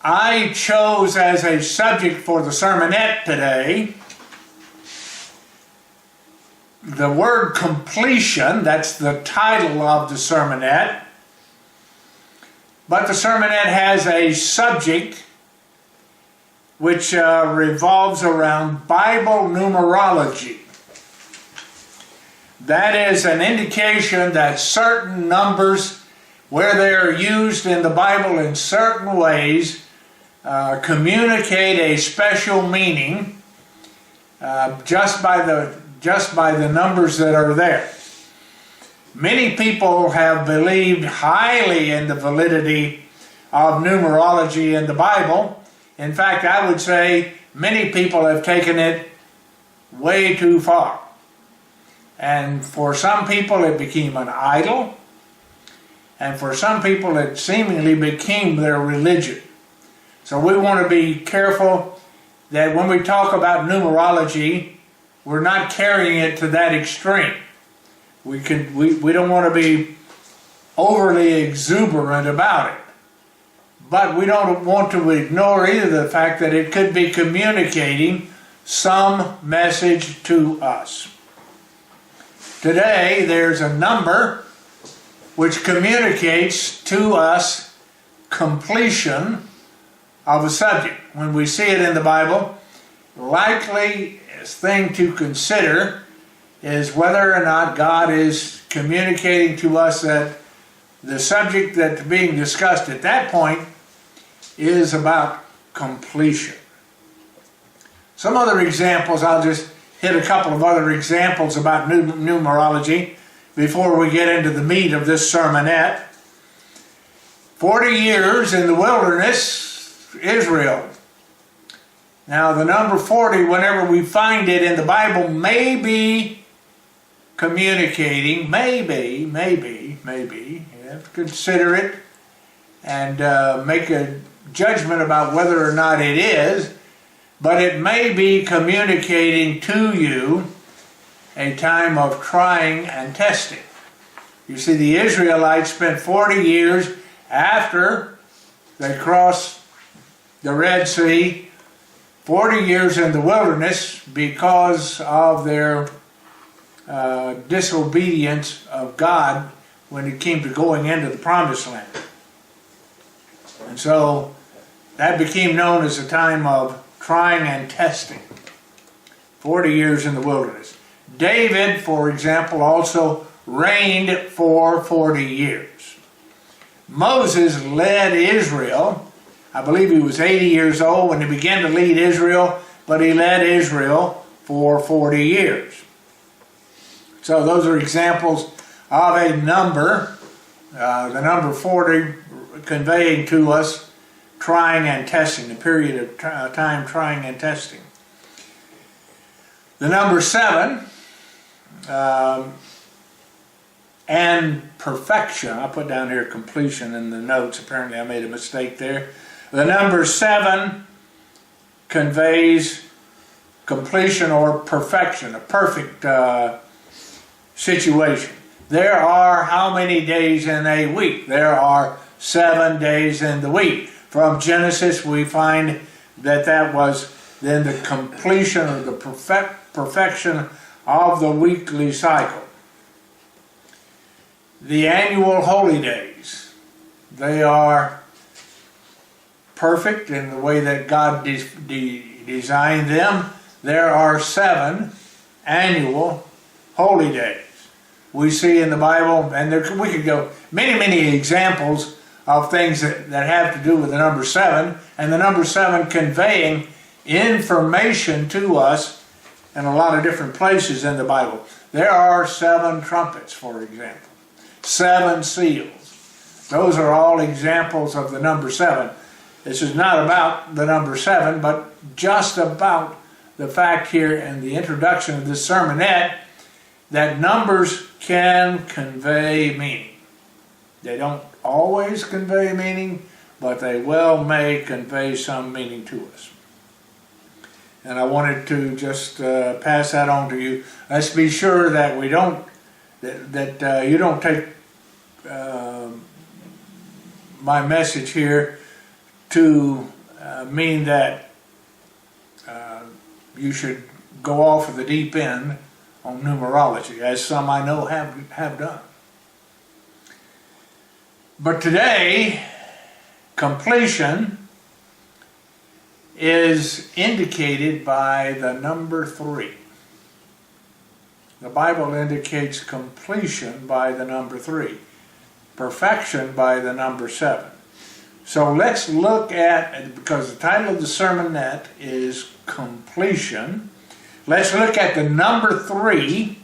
I chose as a subject for the sermonette today the word completion. That's the title of the sermonette. But the sermonette has a subject which revolves around Bible numerology. That is an indication that certain numbers, where they are used in the Bible in certain ways, communicate a special meaning just by the numbers that are there. Many people have believed highly in the validity of numerology in the Bible. In fact, I would say many people have taken it way too far. And for some people it became an idol, and for some people it seemingly became their religion. So we want to be careful that when we talk about numerology, we're not carrying it to that extreme. We don't want to be overly exuberant about it. But we don't want to ignore either the fact that it could be communicating some message to us. Today there's a number which communicates to us completion of a subject. When we see it in the Bible, likely thing to consider is whether or not God is communicating to us that the subject that's being discussed at that point is about completion. Some other examples, I'll just hit a couple of other examples about numerology before we get into the meat of this sermonette. 40 years in the wilderness, Israel. Now the number 40, whenever we find it in the Bible, may be communicating, maybe, you have to consider it and make a judgment about whether or not it is, but it may be communicating to you a time of trying and testing. You see, the Israelites spent 40 years after they crossed the Red Sea, 40 years in the wilderness because of their disobedience of God when it came to going into the Promised Land. And so that became known as a time of trying and testing. 40 years in the wilderness. David, for example, also reigned for 40 years. Moses led Israel. I believe he was 80 years old when he began to lead Israel, but he led Israel for 40 years. So those are examples of a number, the number 40 conveying to us trying and testing, the period of time trying and testing. The number 7, and perfection. I put down here completion in the notes. Apparently I made a mistake there. The number 7 conveys completion or perfection, a perfect situation. There are how many days in a week? There are 7 days in the week. From Genesis we find that was then the completion or the perfection of the weekly cycle. The annual holy days, they are perfect in the way that God designed them. There are 7 annual holy days. We see in the Bible, and we could go many examples of things that have to do with the number 7, and the number 7 conveying information to us in a lot of different places in the Bible. There are 7 trumpets, for example, 7 seals. Those are all examples of the number 7. This is not about the number 7, but just about the fact here in the introduction of this sermonette that numbers can convey meaning. They don't always convey meaning, but they well may convey some meaning to us. And I wanted to just pass that on to you. Let's be sure that we don't, that you don't take my message here to mean that you should go off of the deep end on numerology, as some I know have done. But today, completion is indicated by the number 3. The Bible indicates completion by the number 3, perfection by the number 7. So let's look at, because the title of the sermonette is completion, let's look at the number 3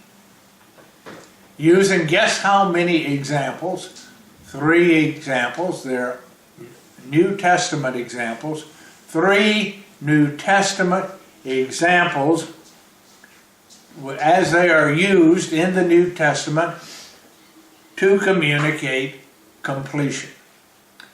using, guess how many examples? 3 examples. They're New Testament examples. 3 New Testament examples as they are used in the New Testament to communicate completion.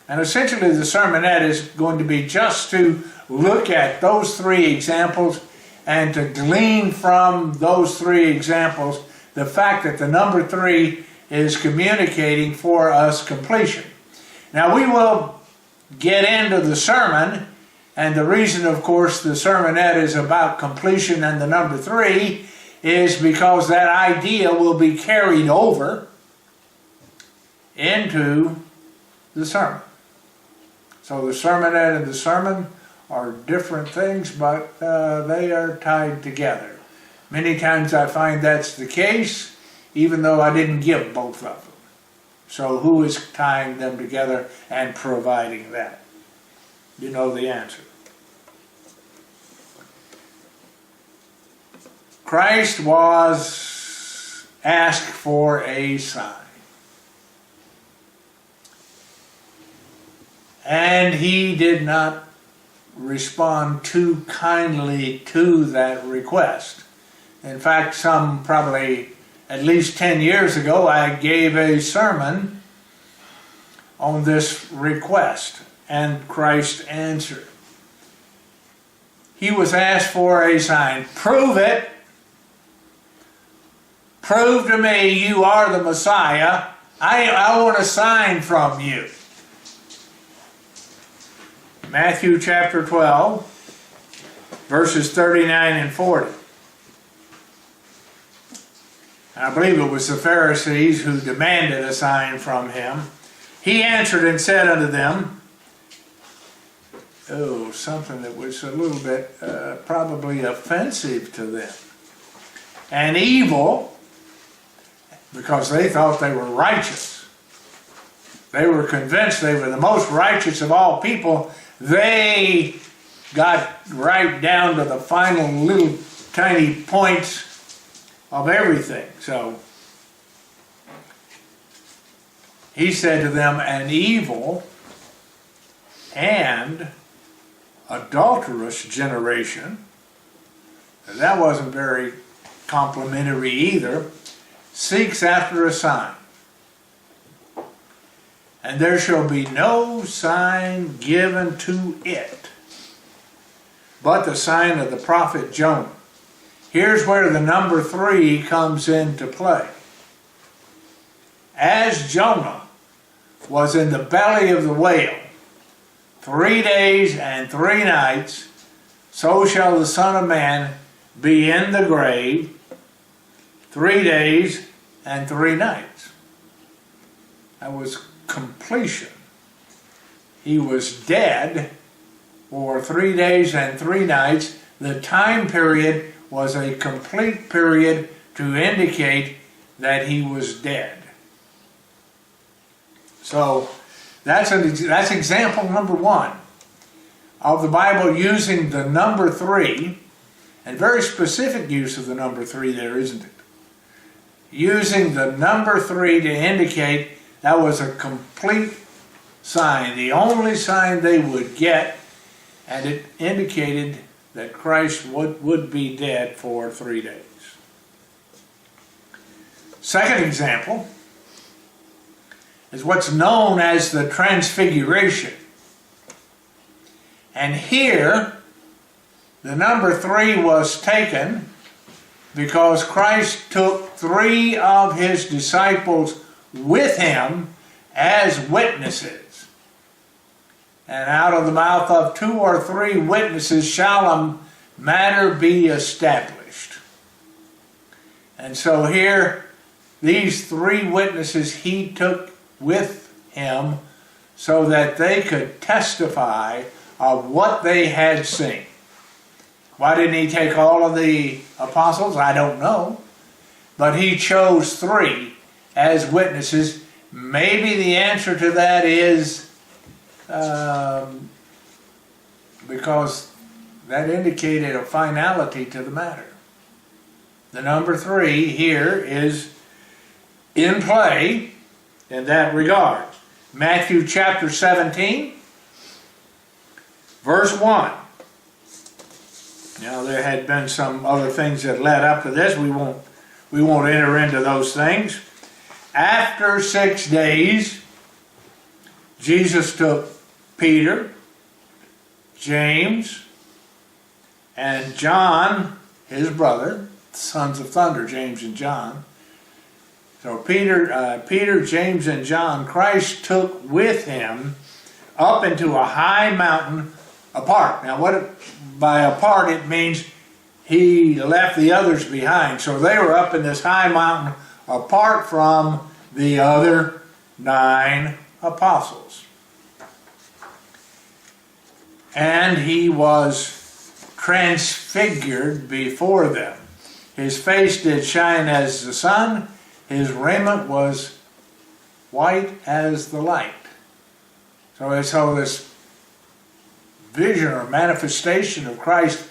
And essentially the sermonette is going to be just to look at those 3 examples and to glean from those 3 examples the fact that the number 3 is communicating for us completion. Now we will get into the sermon, and the reason, of course, the sermonette is about completion and the number 3 is because that idea will be carried over into the sermon. So the sermonette and the sermon are different things, but they are tied together. Many times I find that's the case, even though I didn't give both of them. So who is tying them together and providing that? You know the answer. Christ was asked for a sign. And he did not respond too kindly to that request. In fact, probably at least 10 years ago, I gave a sermon on this request, and Christ answered. He was asked for a sign. Prove it. Prove to me you are the Messiah. I want a sign from you. Matthew chapter 12, verses 39 and 40. I believe it was the Pharisees who demanded a sign from him. He answered and said unto them, something that was a little bit probably offensive to them. And evil, because they thought they were righteous. They were convinced they were the most righteous of all people. They got right down to the final little tiny points of everything. So he said to them, an evil and adulterous generation, and that wasn't very complimentary either, seeks after a sign. And there shall be no sign given to it, but the sign of the prophet Jonah. Here's where the number 3 comes into play. As Jonah was in the belly of the whale 3 days and 3 nights, so shall the Son of Man be in the grave 3 days and 3 nights. That was completion. He was dead for 3 days and 3 nights. The time period was a complete period to indicate that he was dead. So that's example number 1 of the Bible using the number 3, and very specific use of the number 3 there, isn't it? Using the number 3 to indicate that was a complete sign, the only sign they would get, and it indicated that Christ would be dead for 3 days. Second example is what's known as the Transfiguration. And here, the number 3 was taken because Christ took 3 of his disciples with him as witnesses. and out of the mouth of 2 or 3 witnesses shall a matter be established. And so here, these 3 witnesses he took with him so that they could testify of what they had seen. Why didn't he take all of the apostles? I don't know. But he chose 3 as witnesses. Maybe the answer to that is because that indicated a finality to the matter. The number 3 here is in play in that regard. Matthew chapter 17, verse 1. Now there had been some other things that led up to this. We won't enter into those things. After 6 days, Jesus took Peter, James, and John, his brother, sons of thunder, James and John. So Peter, James, and John, Christ took with him up into a high mountain apart. Now, by apart, it means he left the others behind. So they were up in this high mountain apart from the other 9 apostles. And he was transfigured before them. His face did shine as the sun, his raiment was white as the light. So this vision or manifestation of Christ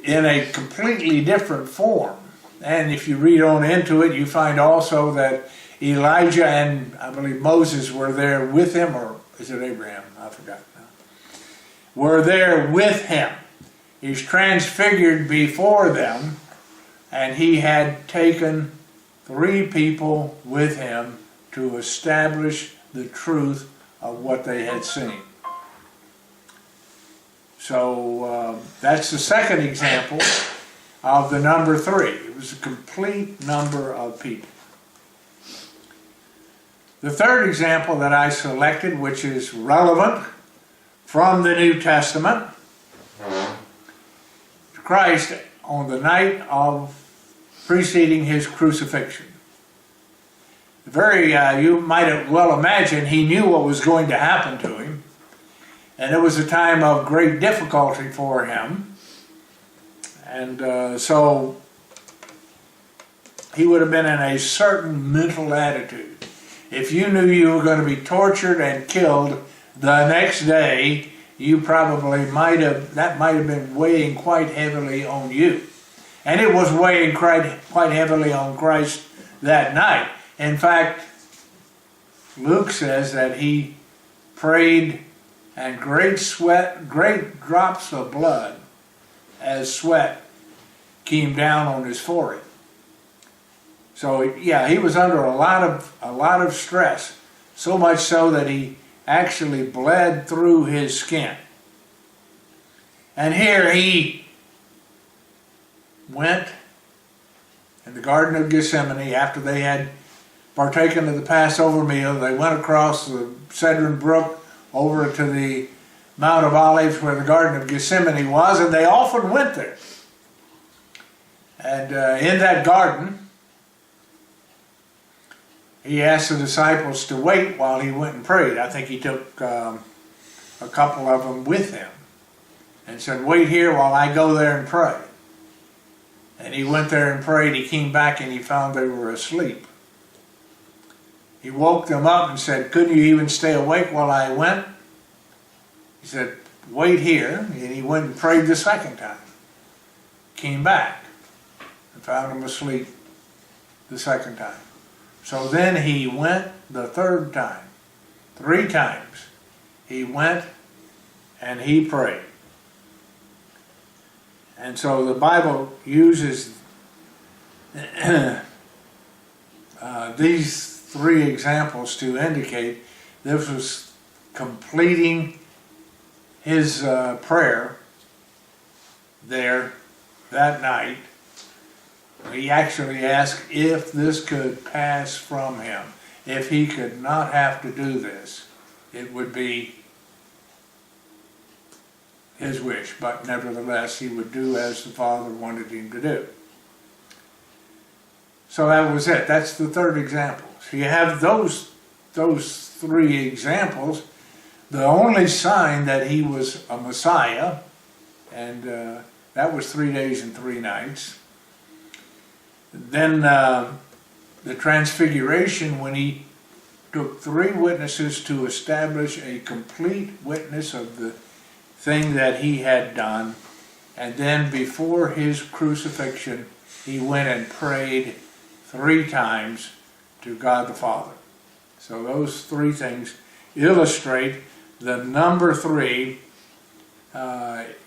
in a completely different form. And if you read on into it, you find also that Elijah and I believe Moses were there with him, or is it Abraham? I forgot now. Were there with him. He's transfigured before them, and he had taken 3 people with him to establish the truth of what they had seen. So that's the second example of the number 3. It was a complete number of people. The third example that I selected, which is relevant from the New Testament, Christ on the night of preceding his crucifixion. You might well imagine he knew what was going to happen to him, and it was a time of great difficulty for him, and so he would have been in a certain mental attitude. If you knew you were going to be tortured and killed the next day, you probably might have been weighing quite heavily on you. And it was weighing quite heavily on Christ that night. In fact, Luke says that he prayed and great drops of blood as sweat came down on his forehead. So yeah, he was under a lot of stress, so much so that he actually bled through his skin. And here he went in the Garden of Gethsemane after they had partaken of the Passover meal. They went across the Cedron Brook over to the Mount of Olives where the Garden of Gethsemane was, and they often went there. And in that garden, he asked the disciples to wait while he went and prayed. I think he took a couple of them with him and said, "Wait here while I go there and pray." And he went there and prayed. He came back and he found they were asleep. He woke them up and said, "Couldn't you even stay awake while I went?" He said, "Wait here." And he went and prayed the second time. Came back and found them asleep the second time. So then he went the third time. 3 times he went and he prayed. And so the Bible uses these 3 examples to indicate this was completing his prayer there that night. He actually asked if this could pass from him. If he could not have to do this, it would be his wish, but nevertheless he would do as the Father wanted him to do. So that was it. That's the third example. So you have those three examples. The only sign that he was a Messiah, and that was 3 days and 3 nights. Then the Transfiguration, when he took 3 witnesses to establish a complete witness of the thing that he had done, and then before his crucifixion he went and prayed 3 times to God the Father. So those 3 things illustrate the number 3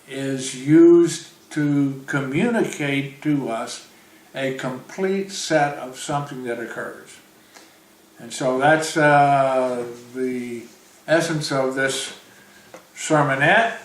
is used to communicate to us a complete set of something that occurs. And so that's the essence of this sermonette.